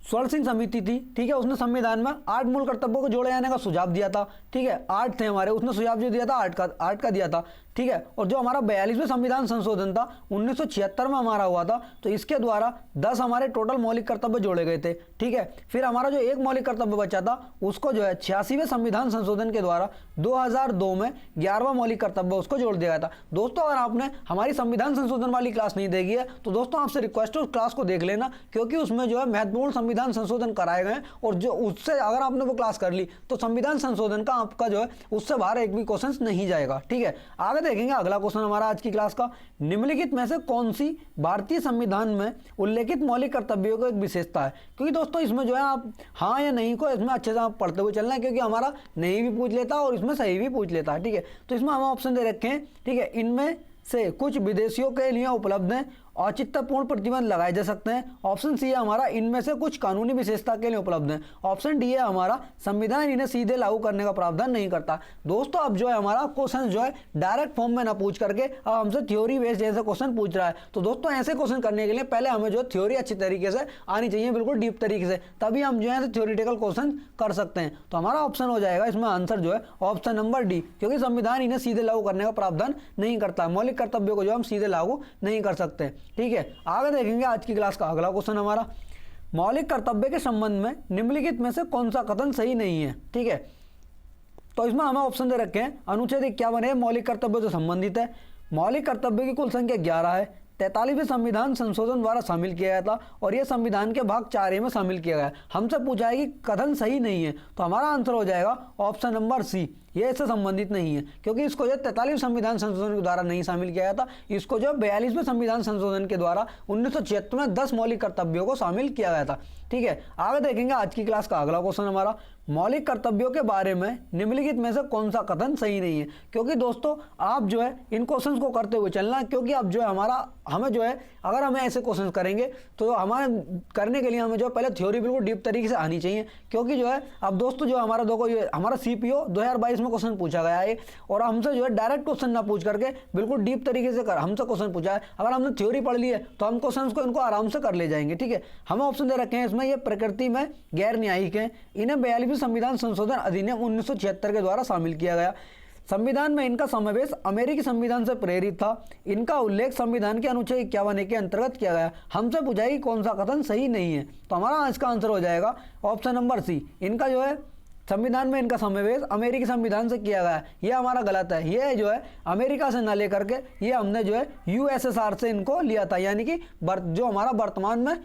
स्वर्ण सिंह समिति थी, ठीक है, उसने संविधान में 8 मूल कर्तव्यों को जोड़े जाने का सुझाव दिया था। ठीक है, 8 थे हमारे, उसने सुझाव जो दिया था 8 का दिया था। ठीक है, और जो हमारा 42वें संविधान संशोधन था 1976 में हमारा हुआ था, तो इसके द्वारा 10 हमारे टोटल मौलिक कर्तव्य जोड़े गए थे। ठीक है, फिर हमारा जो एक मौलिक कर्तव्य बचा था उसको जो है 86वें संविधान संशोधन के द्वारा 2002 में 11वां मौलिक कर्तव्य उसको जोड़ दिया गया था। दोस्तों अगर आपने हमारी संविधान संशोधन वाली क्लास नहीं देखी है तो दोस्तों आपसे रिक्वेस्ट है उस क्लास को देख लेना, क्योंकि उसमें जो है महत्वपूर्ण संविधान संशोधन कराए गए हैं, और जो उससे अगर आपने वो क्लास कर ली तो संविधान संशोधन का आपका जो है उससे बाहर एक भी क्वेश्चन नहीं जाएगा। ठीक है, आगे देखेंगे अगला क्वेश्चन हमारा आज की क्लास का, निम्नलिखित में से कौन सी भारतीय संविधान में उल्लेखित मौलिक कर्तव्यों की एक विशेषता है। क्योंकि दोस्तों इसमें जो है आप हाँ या नहीं को इसमें अच्छे से आप पढ़ते हुए चलना है, क्योंकि हमारा नहीं भी पूछ लेता और इसमें सही भी पूछ लेता है। ठीक है, तो इसमें हम ऑप्शन दे रखे हैं। ठीक है, इनमें से कुछ विदेशियों के लिए उपलब्ध हैं, औचित्यपूर्ण प्रतिबंध लगाए जा सकते हैं। ऑप्शन सी है हमारा इनमें से कुछ कानूनी विशेषता के लिए उपलब्ध हैं। ऑप्शन डी है हमारा संविधान इन्हें सीधे लागू करने का प्रावधान नहीं करता। दोस्तों अब जो है हमारा क्वेश्चन जो है डायरेक्ट फॉर्म में ना पूछ करके अब हमसे थ्योरी बेस्ड जैसे क्वेश्चन पूछ रहा है। तो दोस्तों ऐसे क्वेश्चन करने के लिए पहले हमें जो थ्योरी अच्छी तरीके से आनी चाहिए, बिल्कुल डीप तरीके से, तभी हम जो है थ्योरिटिकल क्वेश्चन कर सकते हैं। तो हमारा ऑप्शन हो जाएगा इसमें आंसर जो है ऑप्शन नंबर डी, क्योंकि संविधान इन्हें सीधे लागू करने का प्रावधान नहीं करता। मौलिक कर्तव्यों को जो हम सीधे लागू नहीं कर सकते। ठीक है, आगे देखेंगे आज की क्लास का अगला क्वेश्चन हमारा, मौलिक कर्तव्य के संबंध में निम्नलिखित में से कौन सा कथन सही नहीं है। ठीक है, तो इसमें हमें ऑप्शन दे रखे हैं अनुच्छेद 51 मौलिक कर्तव्यों से संबंधित है। मौलिक कर्तव्य की कुल संख्या 11 है। 43वें संविधान संशोधन द्वारा शामिल किया गया था और यह संविधान के भाग 4A में शामिल किया गया। हमसे पूछा है कि कथन सही नहीं है, तो हमारा आंसर हो जाएगा ऑप्शन नंबर सी, ये इससे संबंधित नहीं है, क्योंकि इसको जो 43वें संविधान संशोधन के द्वारा नहीं शामिल किया गया था, इसको जो 42वें संविधान संशोधन के द्वारा 1976 में 10 मौलिक कर्तव्यों को शामिल किया गया था। ठीक है, आगे देखेंगे आज की क्लास का अगला क्वेश्चन हमारा, मौलिक कर्तव्यों के बारे में निम्नलिखित में से कौन सा कथन सही नहीं है। क्योंकि दोस्तों आप जो है इन क्वेश्चंस को करते हुए चलना, क्योंकि अब जो है हमें जो है अगर हमें ऐसे क्वेश्चंस करेंगे तो हमारे करने के लिए हमें जो पहले थ्योरी बिल्कुल डीप तरीके से आनी चाहिए। क्योंकि जो है अब दोस्तों जो हमारा देखो ये हमारा CPO 2022 में क्वेश्चन पूछा गया है, और हमसे जो है डायरेक्ट क्वेश्चन ना पूछ करके बिल्कुल डीप तरीके से हमसे क्वेश्चन पूछा है। अगर हमने थ्योरी पढ़ ली है तो हम क्वेश्चन को इनको आराम से कर ले जाएंगे। ठीक है, हमें ऑप्शन दे रखे हैं इसमें, ये प्रकृति में गैर न्यायिक है, इन्हें 42वें संविधान संशोधन अधिनियम 1976 के द्वारा शामिल किया गया। संविधान में इनका समावेश अमेरिकी संविधान से प्रेरित था। इनका उल्लेख संविधान के अनुच्छेद 51 के अंतर्गत किया गया। हमसे पूछा है कि कौन सा कथन सही नहीं है, तो हमारा इसका आंसर हो जाएगा ऑप्शन नंबर सी, इनका जो है संविधान में इनका समावेश अमेरिकी संविधान से किया गया है। ये हमारा गलत है, ये जो है अमेरिका से ना लेकर के ये हमने जो है USSR से इनको लिया था, यानी कि जो हमारा वर्तमान में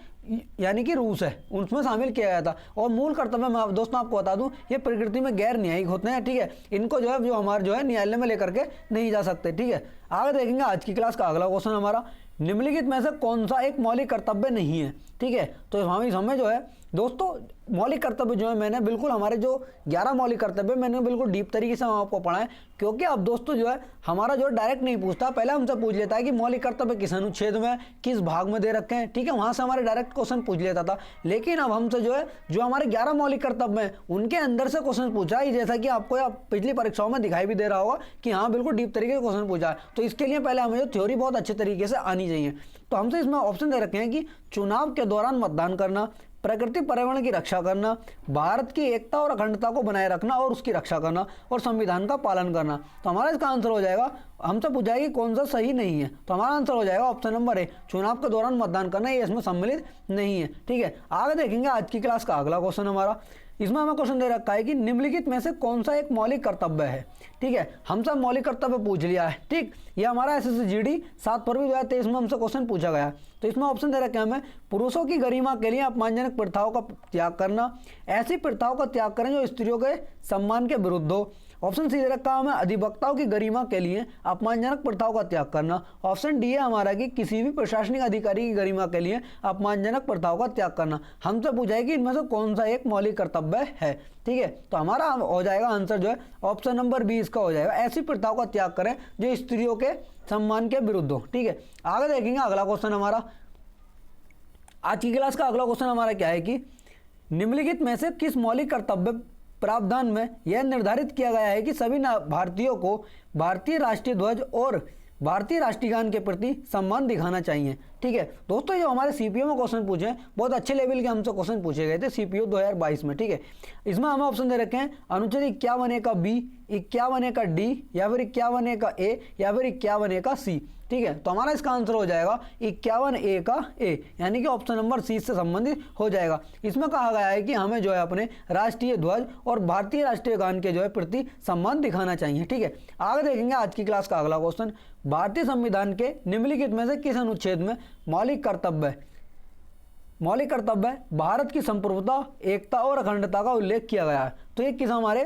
यानी कि रूस है उसमें शामिल किया गया था। और मूल कर्तव्य मैं दोस्तों आपको बता दूं ये प्रकृति में गैर न्यायिक होते हैं। ठीक है, इनको जो है हमारे जो है न्यायालय में लेकर के नहीं जा सकते। ठीक है, आगे देखेंगे आज की क्लास का अगला क्वेश्चन हमारा, निम्नलिखित में से कौन सा एक मौलिक कर्तव्य नहीं है। ठीक है, तो हमें जो है दोस्तों मौलिक कर्तव्य जो है मैंने बिल्कुल हमारे जो 11 मौलिक कर्तव्य मैंने बिल्कुल डीप तरीके से आपको पढ़ा है। क्योंकि अब दोस्तों जो है हमारा जो डायरेक्ट नहीं पूछता, पहले हमसे पूछ लेता है कि मौलिक कर्तव्य किस अनुच्छेद में किस भाग में दे रखे हैं। ठीक है, वहाँ से हमारे डायरेक्ट क्वेश्चन पूछ लेता था। लेकिन अब हमसे जो है जो हमारे 11 मौलिक कर्तव्य हैं उनके अंदर से क्वेश्चन पूछा है, जैसा कि आपको पिछली परीक्षाओं में दिखाई भी दे रहा होगा कि हाँ बिल्कुल डीप तरीके से क्वेश्चन पूछा है। तो इसके लिए पहले हमें जो थ्योरी बहुत अच्छे तरीके से आनी चाहिए। तो हमसे इसमें ऑप्शन दे रखे हैं कि चुनाव के दौरान मतदान करना, प्रकृति पर्यावरण की रक्षा करना, भारत की एकता और अखंडता को बनाए रखना और उसकी रक्षा करना, और संविधान का पालन करना। तो हमारा इसका आंसर हो जाएगा, हमसे पूछा है कि कौन सा सही नहीं है, तो हमारा आंसर हो जाएगा ऑप्शन नंबर ए, चुनाव के दौरान मतदान करना, ये इसमें सम्मिलित नहीं है। ठीक है, आगे देखेंगे आज की क्लास का अगला क्वेश्चन हमारा, इसमें हमें क्वेश्चन दे रखा है कि निम्नलिखित में से कौन सा एक मौलिक कर्तव्य है। ठीक है, हम सब मौलिक कर्तव्य पूछ लिया है। ठीक, ये हमारा SSGD 7 फरवरी 2023 में हमसे क्वेश्चन पूछा गया। तो इसमें ऑप्शन दे रखे हैं हमें, पुरुषों की गरिमा के लिए अपमानजनक प्रथाओं का त्याग करना, ऐसी प्रथाओं का त्याग करें जो स्त्रियों के सम्मान के विरुद्ध हो। ऑप्शन सी दे रखा है हमें, अधिवक्ताओं की गरिमा के लिए अपमानजनक प्रथाओं का त्याग करना। ऑप्शन डी है हमारा कि किसी भी प्रशासनिक अधिकारी की गरिमा के लिए अपमानजनक प्रथाओं का त्याग करना। हमसे पूछा है कि इनमें से कौन सा एक मौलिक कर्तव्य है। ठीक है। तो हमारा हो जाएगा आंसर जो है ऑप्शन नंबर बी इसका हो जाएगा। ऐसी प्रथाओं का त्याग करें जो स्त्रियों के सम्मान के विरुद्ध हो, ठीक है। आगे देखेंगे अगला क्वेश्चन हमारा, आज की क्लास का अगला क्वेश्चन हमारा क्या है कि निम्नलिखित में से किस मौलिक कर्तव्य प्रावधान में यह निर्धारित किया गया है कि सभी भारतीयों को भारतीय राष्ट्रीय ध्वज और भारतीय राष्ट्रीय गान के प्रति सम्मान दिखाना चाहिए, ठीक है। दोस्तों जो हमारे सीपीओ में क्वेश्चन पूछे हैं बहुत अच्छे लेवल के हमसे क्वेश्चन पूछे गए थे सीपीओ 2022 में, ठीक है। इसमें हमें ऑप्शन दे रखे हैं अनुच्छेद 51A का बी, 51A का डी, या फिर 51A का ए, या फिर 51A का सी, ठीक है। तो हमारा इसका आंसर हो जाएगा 51A का ए, यानी कि ऑप्शन नंबर सी से संबंधित हो जाएगा। इसमें कहा गया है कि हमें जो है अपने राष्ट्रीय ध्वज और भारतीय राष्ट्रीय गान के जो है प्रति सम्मान दिखाना चाहिए, ठीक है। आगे देखेंगे आज की क्लास का अगला क्वेश्चन, भारतीय संविधान के निम्नलिखित में से किस अनुच्छेद में मौलिक कर्तव्य भारत की संप्रभुता, एकता और अखंडता का उल्लेख किया गया है। तो ये किस हमारे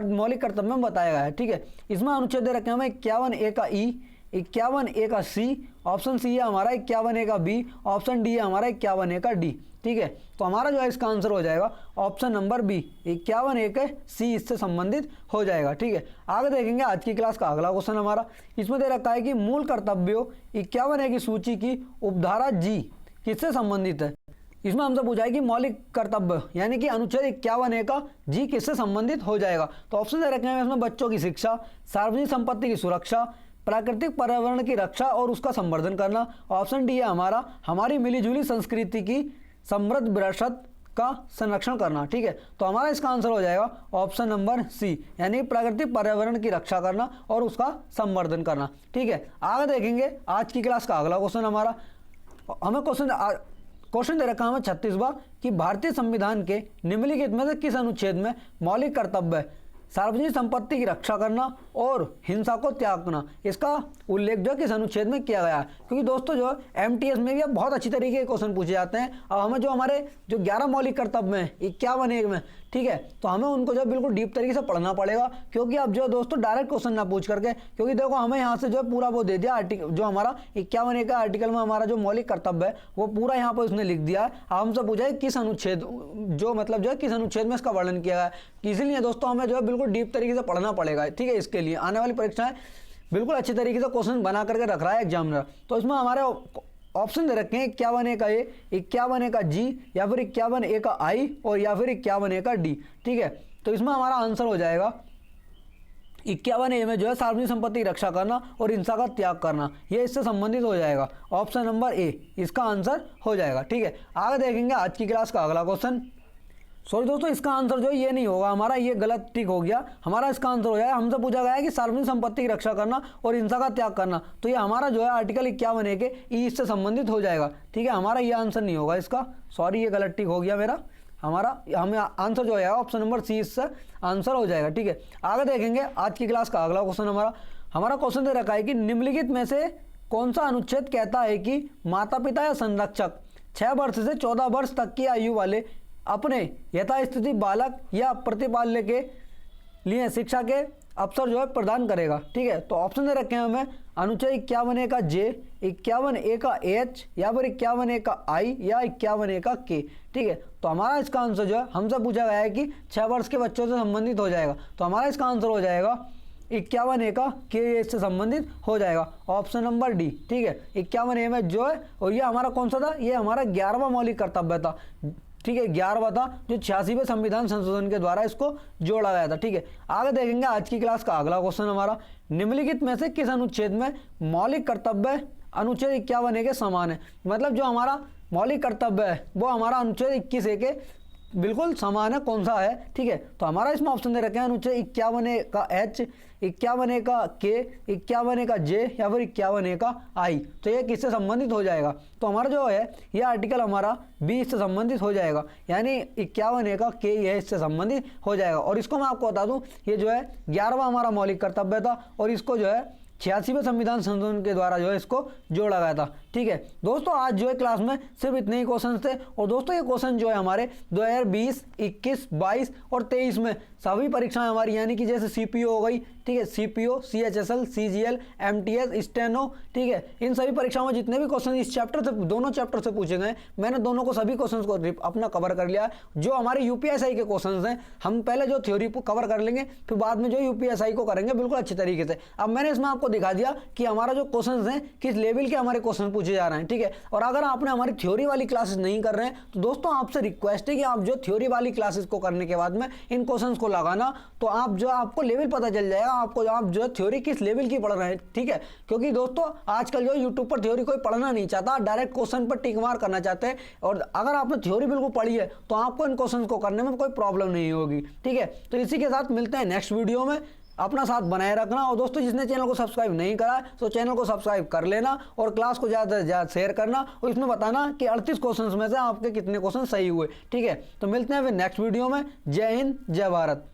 मौलिक कर्तव्य में बताया गया है, ठीक है। इसमें अनुच्छेद दे रखे हैं हमें 51A का ई, 51A का सी, ऑप्शन सी है हमारा 51A का बी, ऑप्शन डी है हमारा 51A का डी, ठीक है। तो हमारा जो है इसका आंसर हो जाएगा ऑप्शन नंबर बी 51A का सी इससे संबंधित हो जाएगा, ठीक है। आगे देखेंगे आज की क्लास का अगला क्वेश्चन हमारा, इसमें दे रखा है कि मूल कर्तव्यों 51A की सूची की उपधारा जी किससे संबंधित है। इसमें हमसे पूछा है कि मौलिक कर्तव्य यानी कि अनुच्छेद 51A का जी किससे संबंधित हो जाएगा। तो ऑप्शन दे रखे हैं इसमें बच्चों की शिक्षा, सार्वजनिक संपत्ति की सुरक्षा, प्राकृतिक पर्यावरण की रक्षा और उसका संवर्धन करना, ऑप्शन डी है हमारा हमारी मिलीजुली संस्कृति की समृद्ध विरासत का संरक्षण करना, ठीक है। तो हमारा इसका आंसर हो जाएगा ऑप्शन नंबर सी, यानी प्राकृतिक पर्यावरण की रक्षा करना और उसका संवर्धन करना, ठीक है। आगे देखेंगे आज की क्लास का अगला क्वेश्चन हमारा, हमें क्वेश्चन दे रखा है हमें 36वां कि भारतीय संविधान के निम्नलिखित में से किस अनुच्छेद में मौलिक कर्तव्य सार्वजनिक संपत्ति की रक्षा करना और हिंसा को त्यागना, इसका उल्लेख जो किस अनुच्छेद में किया गया है। क्योंकि दोस्तों जो एमटीएस में भी बहुत अच्छी तरीके के क्वेश्चन पूछे जाते हैं। अब हमें जो हमारे 11 मौलिक कर्तव्य हैं 51A में, ठीक है, तो हमें उनको जो बिल्कुल डीप तरीके से पढ़ना पड़ेगा। क्योंकि अब जो दोस्तों डायरेक्ट क्वेश्चन ना पूछ करके, क्योंकि देखो हमें यहाँ से जो है पूरा वो दे दिया आर्टिकल, जो हमारा 51A का आर्टिकल में हमारा जो मौलिक कर्तव्य है वो पूरा यहाँ पर उसने लिख दिया है। अब हमसे पूछा है किस अनुच्छेद, जो मतलब जो है किस अनुच्छेद में इसका वर्णन किया गया है। इसीलिए दोस्तों हमें जो है बिल्कुल डीप तरीके से पढ़ना पड़ेगा, ठीक है। इसके लिए आने वाली परीक्षाएं बिल्कुल अच्छे तरीके से क्वेश्चन बना करके रख रहा है एग्जामिनर। तो इसमें हमारे ऑप्शन दे रखे हैं 51A का ए, 51A का जी, या फिर 51A का आई, और या फिर 51A का डी, ठीक है। तो इसमें हमारा आंसर हो जाएगा 51A में जो है सार्वजनिक संपत्ति की रक्षा करना और हिंसा का त्याग करना, ये इससे संबंधित हो जाएगा। ऑप्शन नंबर ए इसका आंसर हो जाएगा, ठीक है। आगे देखेंगे आज की क्लास का अगला क्वेश्चन, सॉरी दोस्तों इसका आंसर जो है ये नहीं होगा हमारा, ये गलत टिक हो गया। हमारा इसका आंसर हो जाएगा, हमसे पूछा गया है कि सार्वजनिक संपत्ति की रक्षा करना और हिंसा का त्याग करना, तो ये हमारा जो है आर्टिकल 51A के ई इससे संबंधित हो जाएगा, ठीक है। हमारा ये आंसर नहीं होगा इसका, सॉरी ये गलत टिक हो गया मेरा। हमें आंसर जो है ऑप्शन नंबर सी इससे आंसर हो जाएगा, ठीक है। आगे देखेंगे आज की क्लास का अगला क्वेश्चन हमारा क्वेश्चन दे रखा है कि निम्नलिखित में से कौन सा अनुच्छेद कहता है कि माता पिता या संरक्षक 6 वर्ष से 14 वर्ष तक की आयु वाले अपने यथास्थिति बालक या प्रतिपाल्य के लिए शिक्षा के अवसर जो है प्रदान करेगा, ठीक है। तो ऑप्शन दे रखे हैं हमें अनुच्छेद 51A का जे, 51A का एच, या फिर 51A का आई, या 51A का के, ठीक है। तो हमारा इसका आंसर जो है हमसे पूछा गया है कि 6 वर्ष के बच्चों से संबंधित हो जाएगा, तो हमारा इसका आंसर हो जाएगा 51A का के इससे संबंधित हो जाएगा, ऑप्शन नंबर डी, ठीक है। 51A में जो है, और ये हमारा कौन सा था, ये हमारा 11वां मौलिक कर्तव्य था, ठीक है, 11वां था जो 86वें संविधान संशोधन के द्वारा इसको जोड़ा गया था, ठीक है। आगे देखेंगे आज की क्लास का अगला क्वेश्चन हमारा, निम्नलिखित में से किस अनुच्छेद में मौलिक कर्तव्य अनुच्छेद 51A के समान है। मतलब जो हमारा मौलिक कर्तव्य है वो हमारा अनुच्छेद 21A के बिल्कुल समान है, कौन सा है, ठीक है। तो हमारा इसमें ऑप्शन दे रखे हैं अनुच्छेद 51A का एच, 51A का के, 51A का जे, या फिर 51A का आई, तो ये किससे संबंधित हो जाएगा। तो हमारा जो है ये आर्टिकल हमारा बी इससे संबंधित हो जाएगा, यानी 51A का के ये इससे संबंधित हो जाएगा। और इसको मैं आपको बता दूं, ये जो है 11वां हमारा मौलिक कर्तव्य था, और इसको जो है 86वें संविधान संशोधन के द्वारा जो है इसको जोड़ा गया था। ठीक है दोस्तों, आज जो है क्लास में सिर्फ इतने ही क्वेश्चन थे। और दोस्तों ये क्वेश्चन जो है हमारे 2020, 21, 22 और 23 में सभी परीक्षाएं हमारी, यानी कि जैसे सीपीओ हो गई, ठीक है, CPO, CHSL, CGL, MTS, steno, ठीक है, इन सभी परीक्षाओं में जितने भी क्वेश्चन इस चैप्टर से, दोनों चैप्टर से पूछे गए, मैंने दोनों को, सभी क्वेश्चन को अपना कवर कर लिया। जो हमारे यूपीएसआई के क्वेश्चन हैं, हम पहले जो थ्योरी को कवर कर लेंगे, फिर बाद में जो यूपीएसआई को करेंगे बिल्कुल अच्छी तरीके से। अब मैंने इसमें आपको दिखा दिया कि हमारा जो क्वेश्चन हैं किस लेवल के हमारे क्वेश्चन पूछे जा रहे हैं। ठीक है, और अगर आपने हमारी थ्योरी वाली क्लासेस नहीं कर रहे हैं तो दोस्तों आपसे रिक्वेस्ट है कि आप जो थ्योरी वाली क्लासेस को करने के बाद में इन क्वेश्चंस को लगाना, तो आप जो आपको लेवल पता चल जाएगा, आपको आप जो थ्योरी किस लेवल की पढ़ रहे हैं। ठीक है, क्योंकि दोस्तों आजकल जो यूट्यूब पर थ्योरी कोई पढ़ना नहीं चाहता, डायरेक्ट क्वेश्चन पर टिक मार करना चाहते हैं। और अगर आपने थ्योरी बिल्कुल पढ़ी है तो आपको इन क्वेश्चन को करने में कोई प्रॉब्लम नहीं होगी। ठीक है, तो इसी के साथ मिलते हैं नेक्स्ट वीडियो में। अपना साथ बनाए रखना। और दोस्तों जिसने चैनल को सब्सक्राइब नहीं करा तो चैनल को सब्सक्राइब कर लेना और क्लास को ज़्यादा से ज़्यादा शेयर करना और इसमें बताना कि 38 क्वेश्चन में से आपके कितने क्वेश्चन सही हुए। ठीक है, तो मिलते हैं फिर नेक्स्ट वीडियो में। जय हिंद, जय भारत।